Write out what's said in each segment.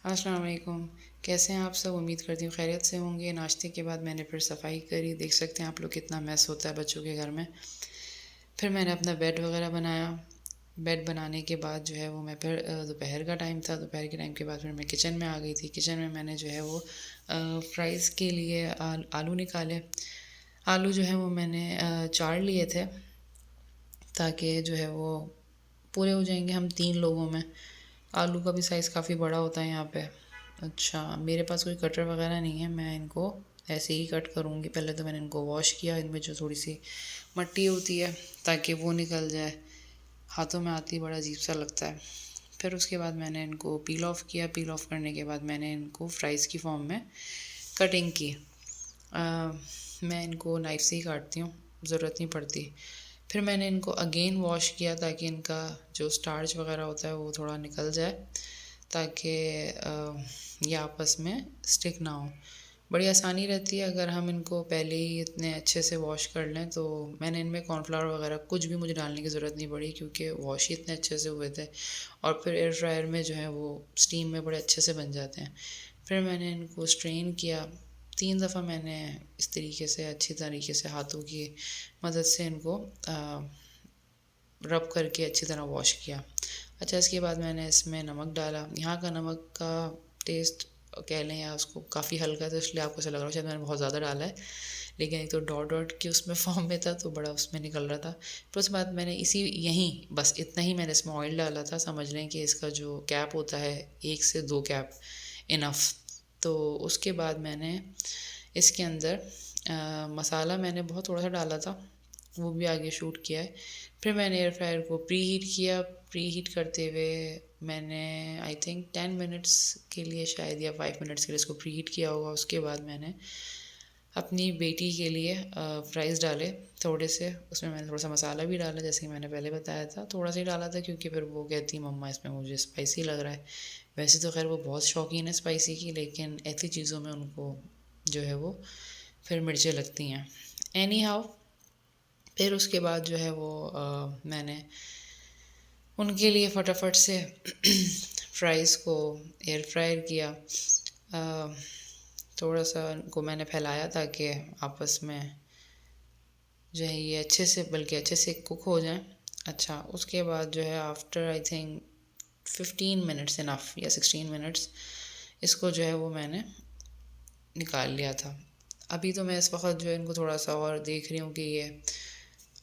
अस्सलाम वालेकुम। कैसे हैं आप सब? उम्मीद करती हूँ खैरियत से होंगे। नाश्ते के बाद मैंने फिर सफाई करी। देख सकते हैं आप लोग कितना मैस होता है बच्चों के घर में। फिर मैंने अपना बेड वगैरह बनाया। बेड बनाने के बाद जो है वो मैं फिर दोपहर का टाइम था। दोपहर के टाइम के बाद फिर मैं किचन में आ गई थी। किचन में मैंने जो है वो फ्राइज़ के लिए आलू निकाले। आलू जो है वो मैंने चार लिए थे, ताकि जो है वो पूरे हो जाएंगे हम 3 लोगों में। आलू का भी साइज़ काफ़ी बड़ा होता है यहाँ पे। अच्छा, मेरे पास कोई कटर वगैरह नहीं है, मैं इनको ऐसे ही कट करूँगी। पहले तो मैंने इनको वॉश किया, इनमें जो थोड़ी सी मट्टी होती है ताकि वो निकल जाए। हाथों में आती बड़ा अजीब सा लगता है। फिर उसके बाद मैंने इनको पील ऑफ़ किया। पील ऑफ़ करने के बाद मैंने इनको फ्राइज़ की फॉर्म में कटिंग की। मैं इनको नाइफ़ से ही काटती हूँ, ज़रूरत नहीं पड़ती। फिर मैंने इनको अगेन वॉश किया ताकि इनका जो स्टार्च वगैरह होता है वो थोड़ा निकल जाए, ताकि ये आपस में स्टिक ना हो। बड़ी आसानी रहती है अगर हम इनको पहले ही इतने अच्छे से वॉश कर लें। तो मैंने इनमें कॉर्नफ्लावर वगैरह कुछ भी मुझे डालने की ज़रूरत नहीं पड़ी, क्योंकि वॉश ही इतने अच्छे से हुए थे। और फिर एयर फ्रायर में जो है वो स्टीम में बड़े अच्छे से बन जाते हैं। फिर मैंने इनको स्ट्रेन किया। 3 दफ़ा मैंने इस तरीके से अच्छी तरीके से हाथों की मदद से इनको रब करके अच्छी तरह वॉश किया। अच्छा, इसके बाद मैंने इसमें नमक डाला। यहाँ का नमक का टेस्ट कह लें या उसको काफ़ी हल्का था, इसलिए आपको ऐसा लग रहा है शायद मैंने बहुत ज़्यादा डाला है। लेकिन एक तो डॉट डॉट की उसमें फॉर्म में था तो बड़ा उसमें निकल रहा था। फिर उसके बाद मैंने यहीं बस इतना ही मैंने इसमें ऑयल डाला था। समझ लें कि इसका जो कैप होता है, 1 से 2 कैप इनफ। तो उसके बाद मैंने इसके अंदर मसाला मैंने बहुत थोड़ा सा डाला था, वो भी आगे शूट किया है। फिर मैंने एयर फ्रायर को प्री हीट किया। प्री हीट करते हुए मैंने आई थिंक 10 मिनट्स के लिए शायद या 5 मिनट्स के लिए इसको प्री हीट किया होगा। उसके बाद मैंने अपनी बेटी के लिए फ्राइज़ डाले थोड़े से। उसमें मैंने थोड़ा सा मसाला भी डाला, जैसे कि मैंने पहले बताया था। थोड़ा सा ही डाला था क्योंकि फिर वो कहती मम्मा इसमें मुझे स्पाइसी लग रहा है। वैसे तो खैर वो बहुत शौकीन है स्पाइसी की, लेकिन ऐसी चीज़ों में उनको जो है वो फिर मिर्चें लगती हैं। एनी हाउ, फिर उसके बाद जो है वो मैंने उनके लिए फटाफट से फ्राइज़ को एयर फ्रायर किया। थोड़ा सा उनको मैंने फैलाया ताकि आपस में जो है ये अच्छे से, बल्कि अच्छे से कुक हो जाएं। अच्छा, उसके बाद जो है after I think 15 minutes enough या 16 मिनट्स इसको जो है वो मैंने निकाल लिया था। अभी तो मैं इस वक्त जो है इनको थोड़ा सा और देख रही हूँ कि ये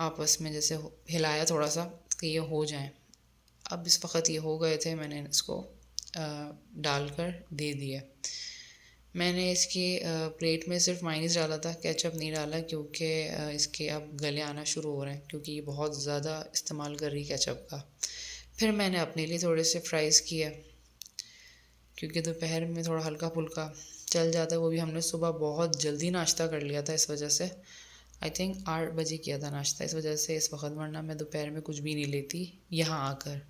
आपस में जैसे हिलाया थोड़ा सा कि ये हो जाएं। अब इस वक्त ये हो गए थे, मैंने इसको डालकर दे दिया। मैंने इसकी प्लेट में सिर्फ माइनीस डाला था, केचप नहीं डाला, क्योंकि इसके अब गले आना शुरू हो रहे हैं, क्योंकि ये बहुत ज़्यादा इस्तेमाल कर रही केचप का। फिर मैंने अपने लिए थोड़े से फ्राइज़ किए, क्योंकि दोपहर में थोड़ा हल्का फुल्का चल जाता है। वो भी हमने सुबह बहुत जल्दी नाश्ता कर लिया था, इस वजह से आई थिंक 8 बजे किया था नाश्ता, इस वजह से इस वक्त, वरना मैं दोपहर में कुछ भी नहीं लेती यहाँ आकर।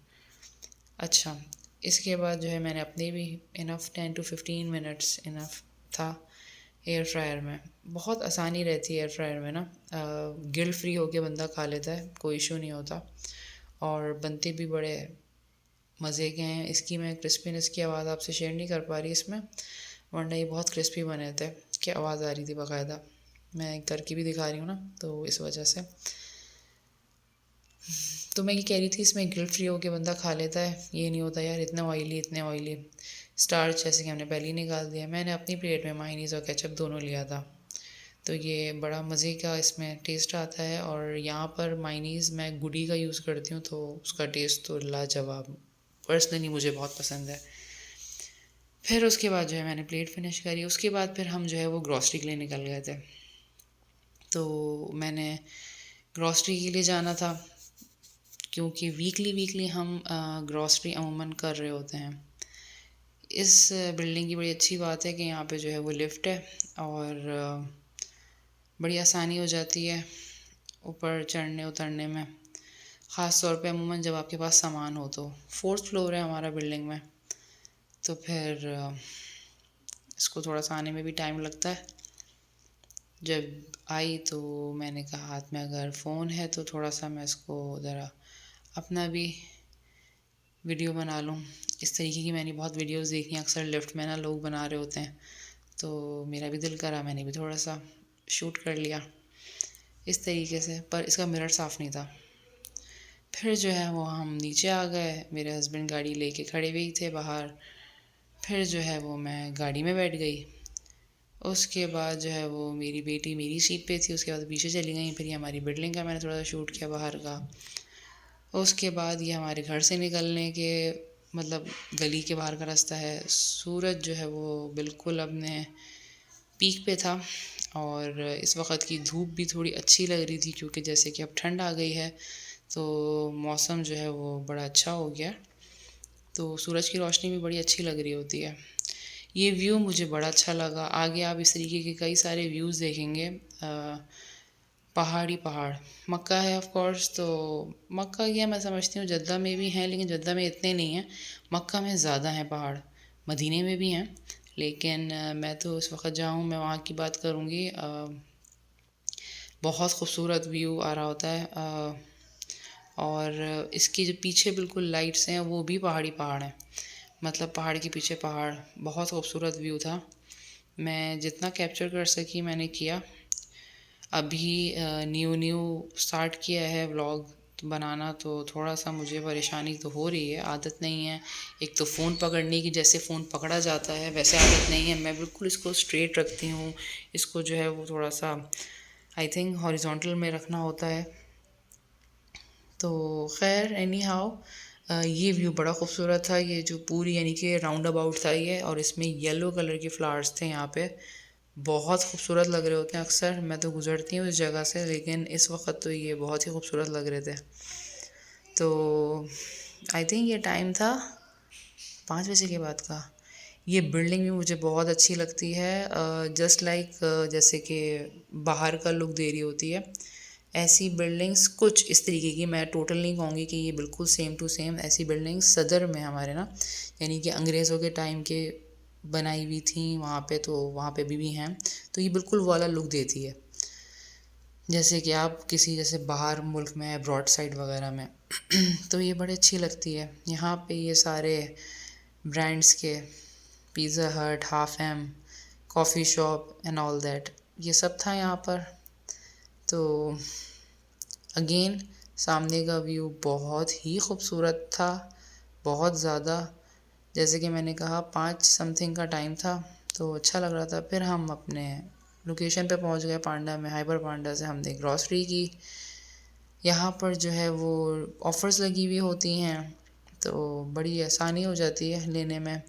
अच्छा, इसके बाद जो है मैंने अपने भी इनफ 10 to 15 मिनट्स इनफ था एयर फ्रायर में। बहुत आसानी रहती है एयर फ्रायर में ना, गिल्ट फ्री होके बंदा खा लेता है, कोई इशू नहीं होता। और बनते भी बड़े मज़े के हैं। इसकी मैं क्रिस्पीनेस की आवाज़ आपसे शेयर नहीं कर पा रही इसमें, वरना ये बहुत क्रिस्पी बने थे। क्या आवाज़ आ रही थी बाकायदा, मैं करके भी दिखा रही हूँ ना, तो इस वजह से। तो मैं ये कह रही थी इसमें गिल्ट फ्री होके बंदा खा लेता है, ये नहीं होता यार इतने ऑयली इतने ऑयली। स्टार्च जैसे कि हमने पहले ही निकाल दिया। मैंने अपनी प्लेट में मायनीज़ और केचप दोनों लिया था, तो ये बड़ा मज़े का इसमें टेस्ट आता है। और यहाँ पर मायनीज़ मैं गुडी का यूज़ करती हूँ, तो उसका टेस्ट तो लाजवाब, पर्सनली मुझे बहुत पसंद है। फिर उसके बाद जो है मैंने प्लेट फिनिश करी। उसके बाद फिर हम जो है वो ग्रॉसरी के लिए निकल गए थे। तो मैंने ग्रॉसरी के लिए जाना था, क्योंकि वीकली वीकली हम ग्रॉसरी अमूमन कर रहे होते हैं। इस बिल्डिंग की बड़ी अच्छी बात है कि यहाँ पे जो है वो लिफ्ट है, और बड़ी आसानी हो जाती है ऊपर चढ़ने उतरने में। ख़ास तौर पे अमूमन जब आपके पास सामान हो तो। 4th फ्लोर है हमारा बिल्डिंग में, तो फिर इसको थोड़ा सा आने में भी टाइम लगता है। जब आई तो मैंने कहा हाथ में अगर फ़ोन है तो थोड़ा सा मैं इसको ज़रा अपना भी वीडियो बना लूँ। इस तरीके की मैंने बहुत वीडियोस देखी हैं, अक्सर लिफ्ट में ना लोग बना रहे होते हैं, तो मेरा भी दिल करा, मैंने भी थोड़ा सा शूट कर लिया इस तरीके से, पर इसका मिरर साफ़ नहीं था। फिर जो है वो हम नीचे आ गए, मेरे हस्बैंड गाड़ी लेके खड़े हुए ही थे बाहर। फिर जो है वो मैं गाड़ी में बैठ गई। उसके बाद जो है वो मेरी बेटी मेरी सीट पे थी, उसके बाद पीछे चली गई। फिर ये हमारी बिल्डिंग का मैंने थोड़ा सा शूट किया बाहर का। उसके बाद ये हमारे घर से निकलने के मतलब गली के बाहर का रास्ता है। सूरज जो है वो बिल्कुल अपने पीक पे था और इस वक्त की धूप भी थोड़ी अच्छी लग रही थी, क्योंकि जैसे कि अब ठंड आ गई है तो मौसम जो है वो बड़ा अच्छा हो गया, तो सूरज की रोशनी भी बड़ी अच्छी लग रही होती है। ये व्यू मुझे बड़ा अच्छा लगा। आगे आप इस तरीके के कई सारे व्यूज़ देखेंगे। पहाड़ी पहाड़, मक्का है ऑफ कोर्स, तो मक्का क्या मैं समझती हूँ जद्दा में भी हैं, लेकिन जद्दा में इतने नहीं हैं, मक्का में ज़्यादा हैं पहाड़। मदीने में भी हैं, लेकिन मैं तो इस वक्त जहाँ हूँ मैं वहाँ की बात करूँगी। बहुत खूबसूरत व्यू आ रहा होता है। और इसके जो पीछे बिल्कुल लाइट्स हैं वो भी पहाड़ी पहाड़ हैं, मतलब पहाड़ के पीछे पहाड़। बहुत खूबसूरत व्यू था। मैं जितना कैप्चर कर सकी मैंने किया। अभी न्यू न्यू स्टार्ट किया है व्लॉग बनाना, तो थोड़ा सा मुझे परेशानी तो हो रही है, आदत नहीं है। एक तो फ़ोन पकड़ने की, जैसे फ़ोन पकड़ा जाता है वैसे आदत नहीं है। मैं बिल्कुल इसको स्ट्रेट रखती हूँ, इसको जो है वो थोड़ा सा आई थिंक हॉरिजॉन्टल में रखना होता है। तो खैर एनी हाउ ये व्यू बड़ा खूबसूरत था। ये जो पूरी यानी कि राउंड अबाउट था ये, और इसमें येलो कलर के फ्लावर्स थे यहाँ पे, बहुत खूबसूरत लग रहे होते हैं। अक्सर मैं तो गुजरती हूँ इस जगह से, लेकिन इस वक्त तो ये बहुत ही खूबसूरत लग रहे थे। तो आई थिंक ये टाइम था 5 बजे के बाद का। ये बिल्डिंग भी मुझे बहुत अच्छी लगती है, जस्ट लाइक जैसे कि बाहर का लुक दे रही होती है ऐसी बिल्डिंग्स कुछ इस तरीके की। मैं टोटल नहीं कहूँगी कि ये बिल्कुल सेम टू सेम ऐसी बिल्डिंग्स सदर में हमारे ना, यानी कि अंग्रेज़ों के टाइम के बनाई हुई थी वहाँ पे, तो वहाँ पे भी हैं। तो ये बिल्कुल वो वाला लुक देती है जैसे कि आप किसी जैसे बाहर मुल्क में अब्रॉड साइड वगैरह में तो ये बड़ी अच्छी लगती है। यहाँ पे ये सारे ब्रांड्स के पिज़्ज़ा हट, हाफ एम, coffee shop and all that, ये सब था यहाँ पर। तो अगेन सामने का व्यू बहुत ही खूबसूरत था, बहुत ज़्यादा। जैसे कि मैंने कहा 5 समथिंग का टाइम था, तो अच्छा लग रहा था। फिर हम अपने लोकेशन पे पहुंच गए पांडा में। हाइपर पांडा से हमने ग्रॉसरी की। यहाँ पर जो है वो ऑफ़र्स लगी हुई होती हैं, तो बड़ी आसानी हो जाती है लेने में।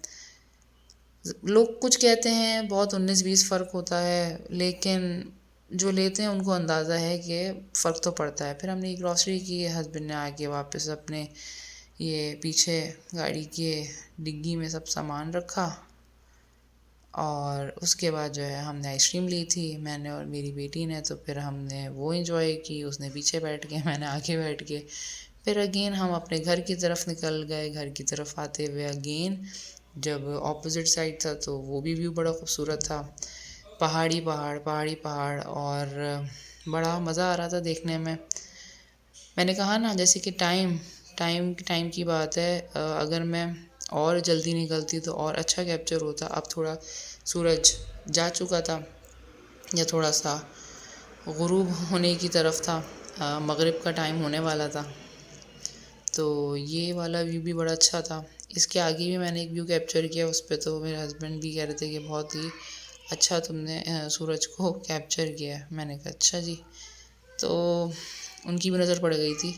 लोग कुछ कहते हैं बहुत 19-20 फ़र्क होता है, लेकिन जो लेते हैं उनको अंदाज़ा है कि फ़र्क तो पड़ता है। फिर हमने ग्रॉसरी की, हस्बैंड ने आके वापस अपने ये पीछे गाड़ी के डिग्गी में सब सामान रखा, और उसके बाद जो है हमने आइसक्रीम ली थी मैंने और मेरी बेटी ने। तो फिर हमने वो एंजॉय की, उसने पीछे बैठ के मैंने आगे बैठ के। फिर अगेन हम अपने घर की तरफ निकल गए। घर की तरफ आते हुए अगेन जब ऑपोजिट साइड था तो वो भी व्यू बड़ा खूबसूरत था। पहाड़ी पहाड़, पहाड़ी पहाड़, और बड़ा मज़ा आ रहा था देखने में। मैंने कहा ना जैसे कि टाइम की बात है, अगर मैं और जल्दी निकलती तो और अच्छा कैप्चर होता। अब थोड़ा सूरज जा चुका था, या थोड़ा सा गुरूब होने की तरफ था, मगरिब का टाइम होने वाला था। तो ये वाला व्यू भी बड़ा अच्छा था। इसके आगे भी मैंने एक व्यू कैप्चर किया, उस पे तो मेरे हस्बैंड भी कह रहे थे कि बहुत ही अच्छा तुमने सूरज को कैप्चर किया है। मैंने कहा अच्छा जी। तो उनकी भी नज़र पड़ गई थी,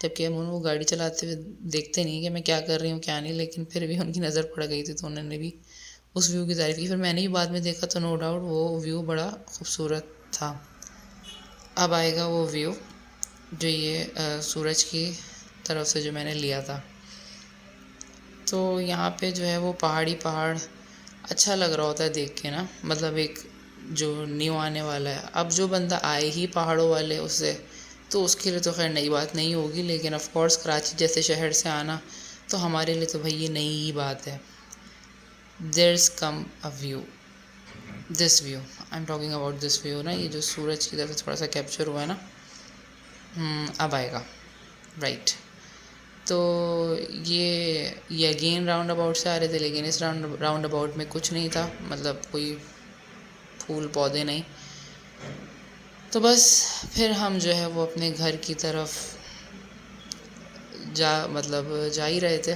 जबकि हम वो गाड़ी चलाते हुए देखते नहीं कि मैं क्या कर रही हूँ क्या नहीं, लेकिन फिर भी उनकी नज़र पड़ गई थी, तो उन्होंने भी उस व्यू की तारीफ़ की। फिर मैंने भी बाद में देखा तो नो डाउट वो व्यू बड़ा खूबसूरत था। अब आएगा वो व्यू जो ये सूरज की तरफ से जो मैंने लिया था। तो यहाँ पे जो है वो पहाड़ी पहाड़ अच्छा लग रहा होता है देख के ना, मतलब एक जो न्यू आने वाला है, अब जो बंदा आए ही पहाड़ों वाले उससे, तो उसके लिए तो खैर नई बात नहीं होगी, लेकिन ऑफ कोर्स कराची जैसे शहर से आना तो हमारे लिए तो भाई ये नई ही बात है। There's come a view, this view I am talking about this view ना, ये जो सूरज की तरफ थोड़ा सा कैप्चर हुआ है ना। अब आएगा राइट। तो ये अगेन राउंड अबाउट से आ रहे थे, लेकिन इस राउंड अबाउट में कुछ नहीं था, मतलब कोई फूल पौधे नहीं। तो बस फिर हम जो है वो अपने घर की तरफ जा ही रहे थे,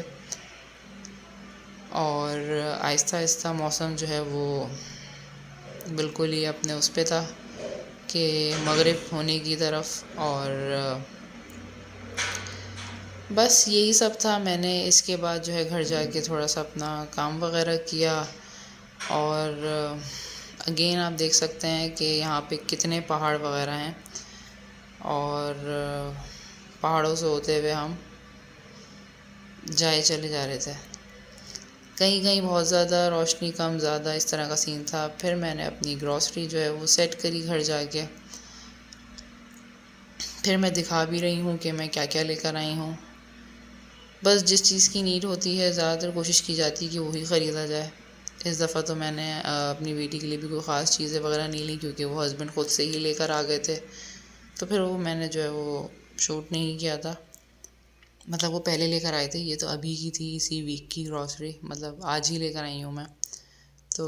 और आहिस्ता आहिस्ता मौसम जो है वो बिल्कुल ही अपने उस पे था कि मगरिब होने की तरफ। और बस यही सब था। मैंने इसके बाद जो है घर जाके थोड़ा सा अपना काम वगैरह किया, और अगेन आप देख सकते हैं कि यहाँ पे कितने पहाड़ वगैरह हैं, और पहाड़ों से होते हुए हम चले जा रहे थे। कहीं कहीं बहुत ज़्यादा रोशनी, कम ज़्यादा, इस तरह का सीन था। फिर मैंने अपनी ग्रॉसरी जो है वो सेट करी घर जाके। फिर मैं दिखा भी रही हूँ कि मैं क्या क्या लेकर आई हूँ। बस जिस चीज़ की नीड होती है ज़्यादातर कोशिश की जाती है कि वही ख़रीदा जाए। इस दफ़ा तो मैंने अपनी बेटी के लिए भी कोई ख़ास चीज़ें वगैरह नहीं ली, क्योंकि वो हस्बैंड ख़ुद से ही लेकर आ गए थे। तो फिर वो मैंने जो है वो शूट नहीं किया था। मतलब वो पहले लेकर आए थे, ये तो अभी की थी, इसी वीक की ग्रॉसरी, मतलब आज ही लेकर आई हूँ मैं। तो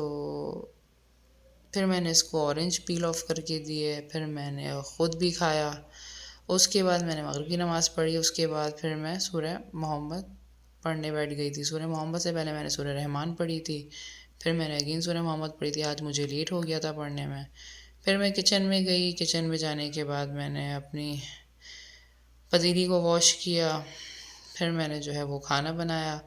फिर मैंने इसको ऑरेंज पील ऑफ करके दिए, फिर मैंने ख़ुद भी खाया। उसके बाद मैंने मगरिब की नमाज़ पढ़ी। उसके बाद फिर मैं सूरह मोहम्मद पढ़ने बैठ गई थी। सूरह मोहम्मद से पहले मैंने सूरह रहमान पढ़ी थी, फिर मैंने अगेन सूरह मोहम्मद पढ़ी थी। आज मुझे लेट हो गया था पढ़ने में। फिर मैं किचन में गई। किचन में जाने के बाद मैंने अपनी पतीली को वॉश किया। फिर मैंने जो है वो खाना बनाया।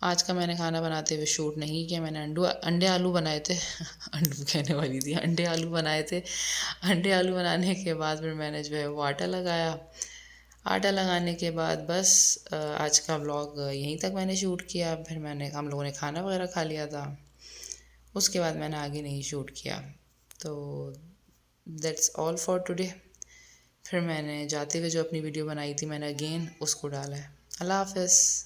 आज का मैंने खाना बनाते हुए शूट नहीं किया। मैंने अंडे आलू बनाए थे अंडू कहने वाली थी, अंडे आलू बनाए थे। अंडे आलू बनाने के बाद फिर मैंने जो है वो आटा लगाया। आटा लगाने के बाद बस आज का व्लॉग यहीं तक मैंने शूट किया। फिर हम लोगों ने खाना वगैरह खा लिया था। उसके बाद मैंने आगे नहीं शूट किया। तो दैट्स ऑल फॉर टुडे। फिर मैंने जाते हुए जो अपनी वीडियो बनाई थी, मैंने अगेन उसको डाला है। अल्लाह हाफ़िज़।